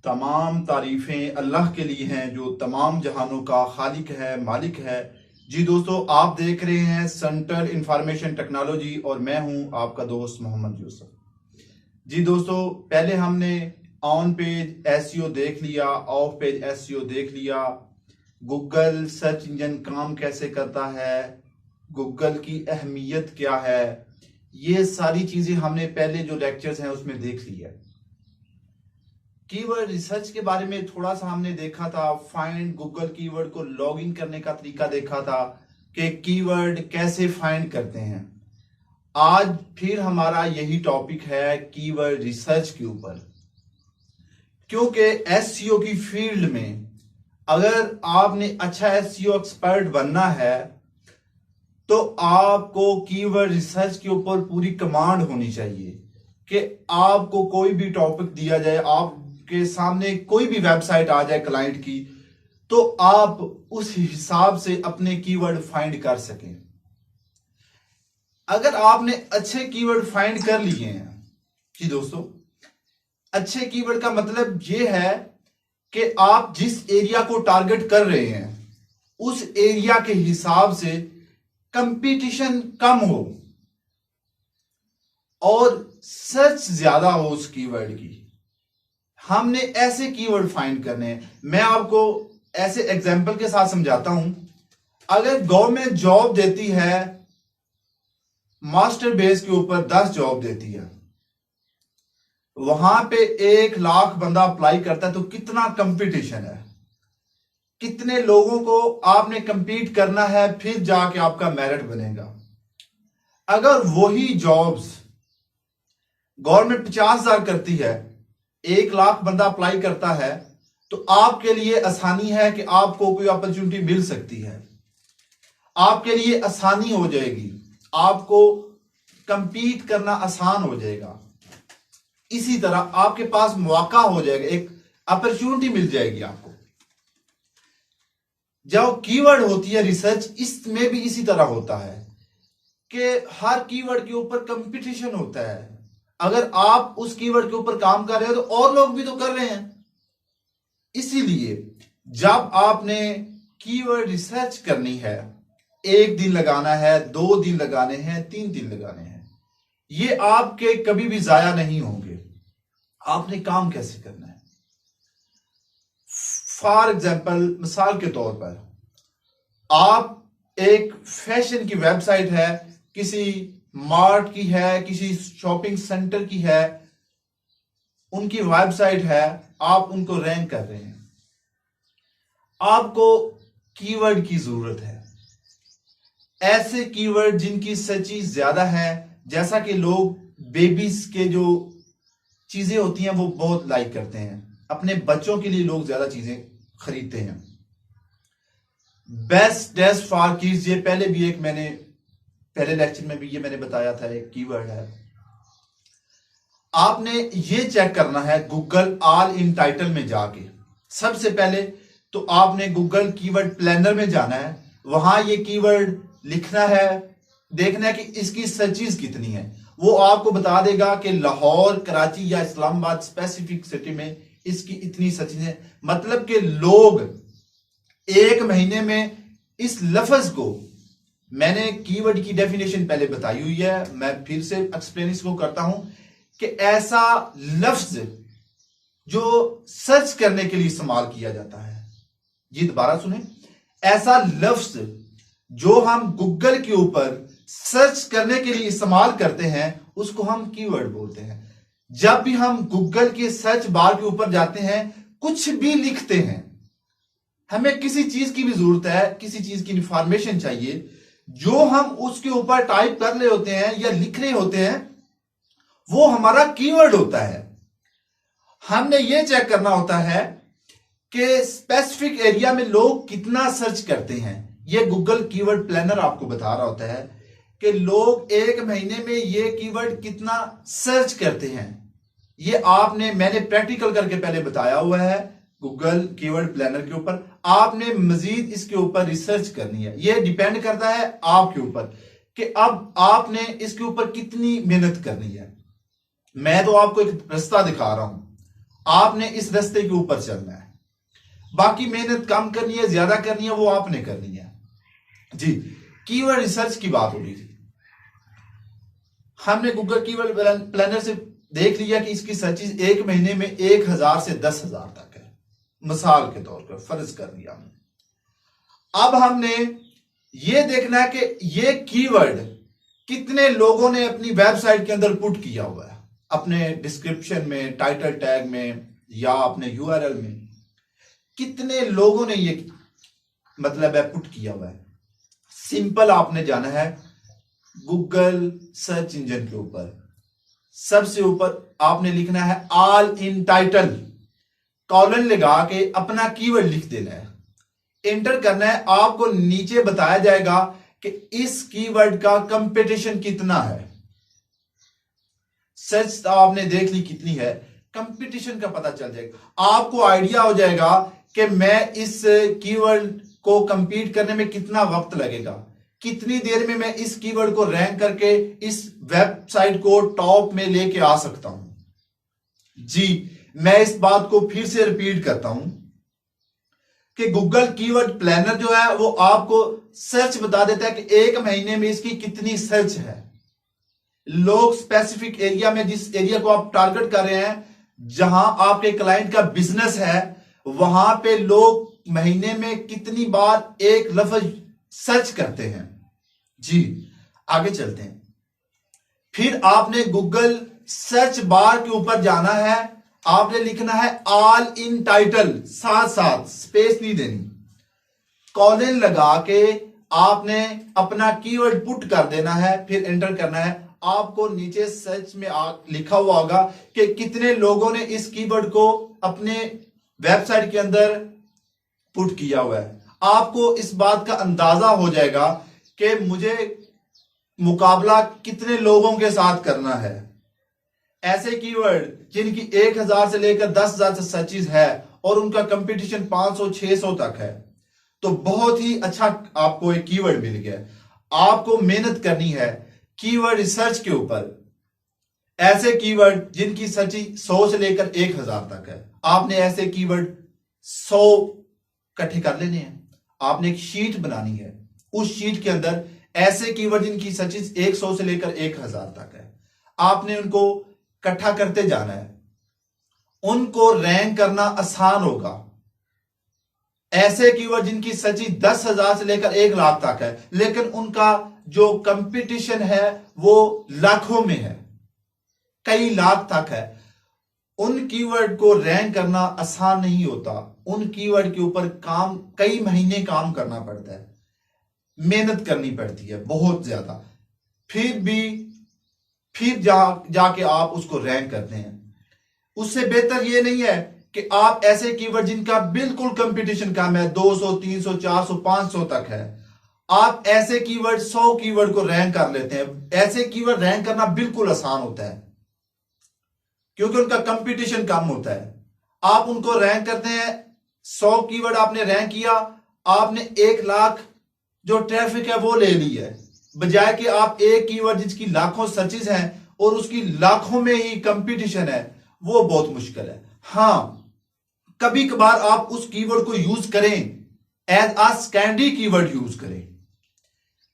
तमाम तारीफें अल्लाह के लिए हैं जो तमाम जहानों का खालिक है, मालिक है। जी दोस्तों, आप देख रहे हैं सेंट्रल इंफॉर्मेशन टेक्नोलॉजी और मैं हूं आपका दोस्त मोहम्मद यूसुफ। जी दोस्तों, पहले हमने ऑन पेज एसईओ देख लिया, ऑफ पेज एसईओ देख लिया, गूगल सर्च इंजन काम कैसे करता है, गूगल की अहमियत क्या है, ये सारी चीजें हमने पहले जो लेक्चर्स हैं उसमें देख ली है। कीवर्ड रिसर्च के बारे में थोड़ा सा हमने देखा था, फाइंड गूगल कीवर्ड को लॉगिन करने का तरीका देखा था कि कीवर्ड कैसे फाइंड करते हैं। आज फिर हमारा यही टॉपिक है कीवर्ड रिसर्च के ऊपर, क्योंकि एसईओ की फील्ड में अगर आपने अच्छा एसईओ एक्सपर्ट बनना है तो आपको कीवर्ड रिसर्च के ऊपर पूरी कमांड होनी चाहिए कि आपको कोई भी टॉपिक दिया जाए, आपके सामने कोई भी वेबसाइट आ जाए क्लाइंट की, तो आप उस हिसाब से अपने कीवर्ड फाइंड कर सकें। अगर आपने अच्छे कीवर्ड फाइंड कर लिए हैं, जी दोस्तों, अच्छे कीवर्ड का मतलब यह है कि आप जिस एरिया को टारगेट कर रहे हैं उस एरिया के हिसाब से कंपटीशन कम हो और सर्च ज्यादा हो उस कीवर्ड की। हमने ऐसे कीवर्ड फाइंड करने हैं। मैं आपको ऐसे एग्जांपल के साथ समझाता हूं। अगर गवर्नमेंट जॉब देती है, मास्टर बेस के ऊपर 10 जॉब देती है, वहां पे 1 लाख बंदा अप्लाई करता है, तो कितना कंपटीशन है, कितने लोगों को आपने कंपीट करना है, फिर जाके आपका मेरिट बनेगा। अगर वही जॉब्स गवर्नमेंट 50,000 करती है, 1 लाख बंदा अप्लाई करता है, तो आपके लिए आसानी है कि आपको कोई अपॉर्चुनिटी मिल सकती है, आपके लिए आसानी हो जाएगी, आपको कंपीट करना आसान हो जाएगा। इसी तरह आपके पास मौका हो जाएगा, एक अपॉर्चुनिटी मिल जाएगी आपको। जब कीवर्ड होती है रिसर्च, इसमें भी इसी तरह होता है कि हर कीवर्ड के ऊपर कंपटीशन होता है। अगर आप उस कीवर्ड के ऊपर काम कर रहे हो तो और लोग भी तो कर रहे हैं। इसीलिए जब आपने कीवर्ड रिसर्च करनी है, 1 दिन लगाना है, 2 दिन लगाने हैं, 3 दिन लगाने हैं, ये आपके कभी भी जाया नहीं होंगे। आपने काम कैसे करना है? फॉर एग्जाम्पल, मिसाल के तौर पर, आप एक फैशन की वेबसाइट है, किसी मार्ट की है, किसी शॉपिंग सेंटर की है, उनकी वेबसाइट है, आप उनको रैंक कर रहे हैं, आपको कीवर्ड की जरूरत है। ऐसे कीवर्ड जिनकी सर्ची ज्यादा है, जैसा कि लोग बेबीज के जो चीजें होती हैं वो बहुत लाइक करते हैं, अपने बच्चों के लिए लोग ज्यादा चीजें खरीदते हैं। बेस्ट ड्रेस फॉर किड्स, ये पहले भी एक मैंने पहले लेक्चर में भी ये मैंने बताया था, एक कीवर्ड है। आपने ये चेक करना है गूगल ऑल इन टाइटल में जाके। सबसे पहले तो आपने गूगल कीवर्ड प्लानर में जाना है, वहां ये कीवर्ड लिखना है, देखना है कि इसकी सर्चेस कितनी है। वो आपको बता देगा कि लाहौर, कराची या इस्लामाबाद स्पेसिफिक सिटी में इसकी इतनी सर्चेस है। मतलब कि लोग 1 महीने में इस लफ्ज को, मैंने कीवर्ड की डेफिनेशन पहले बताई हुई है, मैं फिर से एक्सप्लेन इसको करता हूं कि ऐसा लफ्ज जो सर्च करने के लिए इस्तेमाल किया जाता है, जी दोबारा सुने, ऐसा लफ्ज जो हम गूगल के ऊपर सर्च करने के लिए इस्तेमाल करते हैं उसको हम कीवर्ड बोलते हैं। जब भी हम गूगल के सर्च बार के ऊपर जाते हैं, कुछ भी लिखते हैं, हमें किसी चीज की भी जरूरत है, किसी चीज की इंफॉर्मेशन चाहिए, जो हम उसके ऊपर टाइप कर रहे होते हैं या लिख रहे होते हैं, वो हमारा कीवर्ड होता है। हमने ये चेक करना होता है कि स्पेसिफिक एरिया में लोग कितना सर्च करते हैं। ये गूगल कीवर्ड प्लानर आपको बता रहा होता है कि लोग 1 महीने में ये कीवर्ड कितना सर्च करते हैं। ये मैंने प्रैक्टिकल करके पहले बताया हुआ है गूगल कीवर्ड प्लानर के ऊपर। आपने मजीद इसके ऊपर रिसर्च करनी है। यह डिपेंड करता है आपके ऊपर कि अब आपने इसके ऊपर कितनी मेहनत करनी है। मैं तो आपको एक रास्ता दिखा रहा हूं, आपने इस रास्ते के ऊपर चलना है। बाकी मेहनत कम करनी है ज्यादा करनी है वो आपने करनी है। जी, कीवर्ड रिसर्च की बात हो रही थी। हमने गूगल कीवर्ड प्लानर से देख लिया कि इसकी सर्चिज एक महीने में 1000 से 10,000 तक है, मिसाल के तौर पर फर्ज कर लिया हमने। अब हमने ये देखना है कि ये कीवर्ड कितने लोगों ने अपनी वेबसाइट के अंदर पुट किया हुआ है, अपने डिस्क्रिप्शन में, टाइटल टैग में या अपने यूआरएल में कितने लोगों ने ये मतलब है पुट किया हुआ है। सिंपल आपने जाना है गूगल सर्च इंजन के ऊपर, सबसे ऊपर आपने लिखना है ऑल इन टाइटल, कॉलन लगा के अपना कीवर्ड लिख देना है, एंटर करना है। आपको नीचे बताया जाएगा कि इस कीवर्ड का कंपटीशन कितना है। सर्च तो आपने देख ली कितनी है, कंपटीशन का पता चल जाएगा। आपको आइडिया हो जाएगा कि मैं इस कीवर्ड को कंपीट करने में कितना वक्त लगेगा, कितनी देर में मैं इस कीवर्ड को रैंक करके इस वेबसाइट को टॉप में लेके आ सकता हूं। जी, मैं इस बात को फिर से रिपीट करता हूं कि गूगल कीवर्ड प्लानर जो है वो आपको सर्च बता देता है कि एक महीने में इसकी कितनी सर्च है। लोग स्पेसिफिक एरिया में, जिस एरिया को आप टारगेट कर रहे हैं, जहां आपके क्लाइंट का बिजनेस है, वहां पे लोग महीने में कितनी बार एक लफ्ज सर्च करते हैं। जी, आगे चलते हैं। फिर आपने गूगल सर्च बार के ऊपर जाना है, आपने लिखना है ऑल इन टाइटल, साथ साथ स्पेस नहीं देनी, कॉलन लगा के आपने अपना कीवर्ड पुट कर देना है, फिर एंटर करना है। आपको नीचे सर्च में लिखा हुआ होगा कि कितने लोगों ने इस कीवर्ड को अपने वेबसाइट के अंदर पुट किया हुआ है। आपको इस बात का अंदाजा हो जाएगा कि मुझे मुकाबला कितने लोगों के साथ करना है। ऐसे कीवर्ड जिनकी 1000 से लेकर 10,000 से सर्चिज है और उनका कंपटीशन 500-600 तक है, तो बहुत ही अच्छा आपको एक कीवर्ड मिल गया। आपको मेहनत करनी है कीवर्ड रिसर्च के ऊपर। ऐसे कीवर्ड जिनकी सर्चिज 100 से लेकर 1000 तक है, आपने ऐसे कीवर्ड 100 इकट्ठे कर लेने हैं। आपने एक शीट बनानी है, उस शीट के अंदर ऐसे कीवर्ड जिनकी सर्चिज 100 से लेकर 1000 तक है, आपने उनको इकट्ठा करते जाना है। उनको रैंक करना आसान होगा। ऐसे कीवर्ड जिनकी सर्चिज 10,000 से लेकर 1 लाख तक है, लेकिन उनका जो कंपटीशन है वो लाखों में है, कई लाख तक है, उन कीवर्ड को रैंक करना आसान नहीं होता। उन कीवर्ड के ऊपर काम, कई महीने काम करना पड़ता है, मेहनत करनी पड़ती है बहुत ज्यादा, फिर जाके आप उसको रैंक करते हैं। उससे बेहतर ये नहीं है कि आप ऐसे कीवर्ड जिनका बिल्कुल कंपटीशन कम है, 200, 300, 400, 500 तक है, आप ऐसे कीवर्ड 100 कीवर्ड को रैंक कर लेते हैं। ऐसे कीवर्ड रैंक करना बिल्कुल आसान होता है क्योंकि उनका कंपटीशन कम होता है। आप उनको रैंक करते हैं, 100 कीवर्ड आपने रैंक किया, आपने 1 लाख जो ट्रैफिक है वो ले ली है, बजाय कि आप एक कीवर्ड जिसकी लाखों सर्चेज हैं और उसकी लाखों में ही कंपटीशन है, वो बहुत मुश्किल है। हां, कभी कभार आप उस कीवर्ड को यूज करें, as a secondary keyword use करें,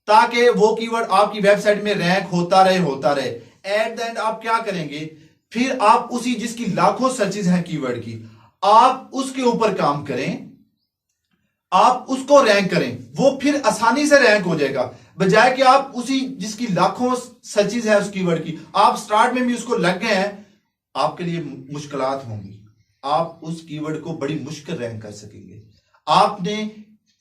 ताकि वो कीवर्ड आपकी वेबसाइट में रैंक होता रहे। एट द एंड आप क्या करेंगे, फिर आप उसी जिसकी लाखों सर्चेज हैं कीवर्ड की, आप उसके ऊपर काम करें, आप उसको रैंक करें, वो फिर आसानी से रैंक हो जाएगा, बजाय कि आप उसी जिसकी लाखों सर्चेज है उस कीवर्ड की, आप स्टार्ट में भी उसको लग गए हैं, आपके लिए मुश्किलात होंगी। आप उस कीवर्ड को बड़ी मुश्किल रैंक कर सकेंगे। आपने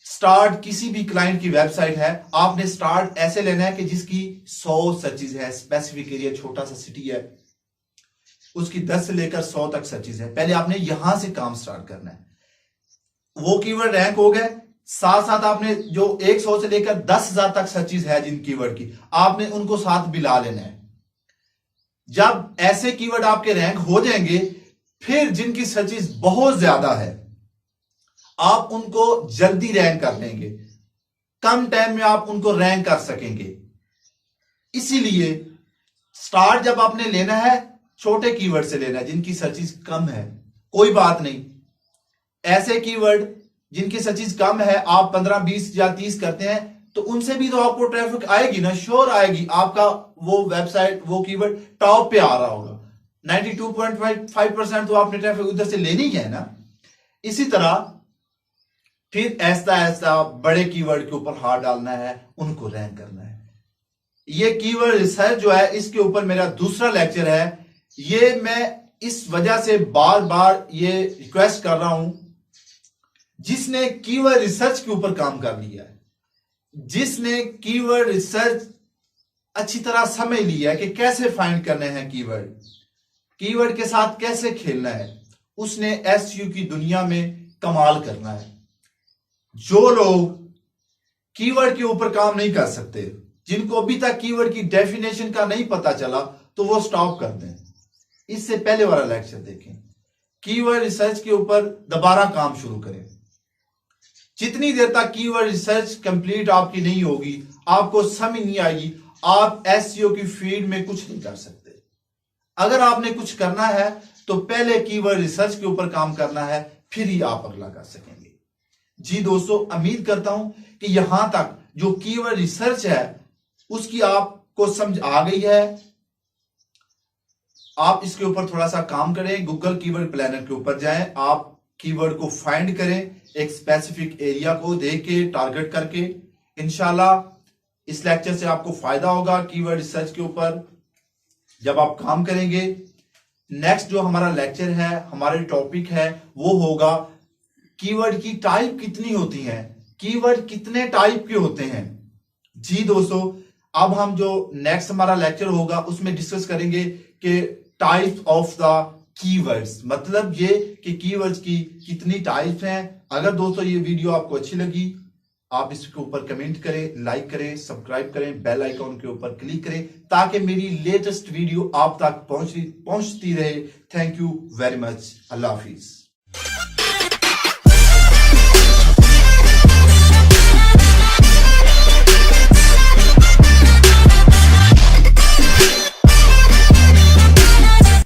स्टार्ट, किसी भी क्लाइंट की वेबसाइट है, आपने स्टार्ट ऐसे लेना है कि जिसकी 100 सर्चेज है, स्पेसिफिक एरिया, छोटा सा सिटी है, उसकी 10 से लेकर 100 तक सर्चेज है। पहले आपने यहां से काम स्टार्ट करना है। वो कीवर्ड रैंक हो गए, साथ साथ आपने जो 100 से लेकर 10,000 तक सर्चेज है जिन कीवर्ड की, आपने उनको साथ मिला लेना है। जब ऐसे कीवर्ड आपके रैंक हो जाएंगे, फिर जिनकी सर्चेज बहुत ज्यादा है, आप उनको जल्दी रैंक कर लेंगे, कम टाइम में आप उनको रैंक कर सकेंगे। इसीलिए स्टार्ट जब आपने लेना है, छोटे कीवर्ड से लेना है जिनकी सर्चेज कम है, कोई बात नहीं, ऐसे कीवर्ड जिनकी सर्चेज कम है, आप 15, 20 या 30 करते हैं, तो उनसे भी तो आपको ट्रैफिक आएगी ना, श्योर आएगी। आपका वो वेबसाइट, वो कीवर्ड टॉप पे आ रहा होगा। 92.5% तो आपने ट्रैफिक उधर से लेनी है ना। इसी तरह फिर ऐसा ऐसा बड़े कीवर्ड के ऊपर हाथ डालना है, उनको रैंक करना है। ये कीवर्ड रिसर्च जो है, इसके ऊपर मेरा दूसरा लेक्चर है। ये मैं इस वजह से बार बार ये रिक्वेस्ट कर रहा हूं, जिसने कीवर्ड रिसर्च के ऊपर काम कर लिया है, जिसने कीवर्ड रिसर्च अच्छी तरह समझ लिया है कि कैसे फाइंड करने हैं कीवर्ड के साथ कैसे खेलना है, उसने एसईओ की दुनिया में कमाल करना है। जो लोग कीवर्ड के ऊपर काम नहीं कर सकते, जिनको अभी तक कीवर्ड की डेफिनेशन का नहीं पता चला, तो वो स्टॉप कर दें। इससे पहले वाला लेक्चर देखें, कीवर्ड रिसर्च के ऊपर दोबारा काम शुरू करें। जितनी देर तक कीवर्ड रिसर्च कंप्लीट आपकी नहीं होगी, आपको समझ नहीं आएगी, आप एसईओ की फील्ड में कुछ नहीं कर सकते। अगर आपने कुछ करना है तो पहले कीवर्ड रिसर्च के ऊपर काम करना है, फिर ही आप अगला कर सकेंगे। जी दोस्तों, उम्मीद करता हूं कि यहां तक जो कीवर्ड रिसर्च है उसकी आपको समझ आ गई है। आप इसके ऊपर थोड़ा सा काम करें, गूगल कीवर्ड प्लानर के ऊपर जाएं, आप कीवर्ड को फाइंड करें, एक स्पेसिफिक एरिया को देख के टारगेट करके। इंशाल्लाह इस लेक्चर से आपको फायदा होगा कीवर्ड रिसर्च के ऊपर जब आप काम करेंगे। नेक्स्ट जो हमारा लेक्चर है, हमारे टॉपिक है, वो होगा कीवर्ड की टाइप कितनी होती हैं, कीवर्ड कितने टाइप के होते हैं। जी दोस्तों, अब हम जो नेक्स्ट हमारा लेक्चर होगा उसमें डिस्कस करेंगे कि टाइप्स ऑफ द कीवर्ड्स, मतलब ये कि कीवर्ड्स की कितनी टाइप्स हैं। अगर दोस्तों ये वीडियो आपको अच्छी लगी, आप इसके ऊपर कमेंट करें, लाइक करें, सब्सक्राइब करें, बेल आइकॉन के ऊपर क्लिक करें, ताकि मेरी लेटेस्ट वीडियो आप तक पहुंचती रहे। Thank you very much. Allah Hafiz.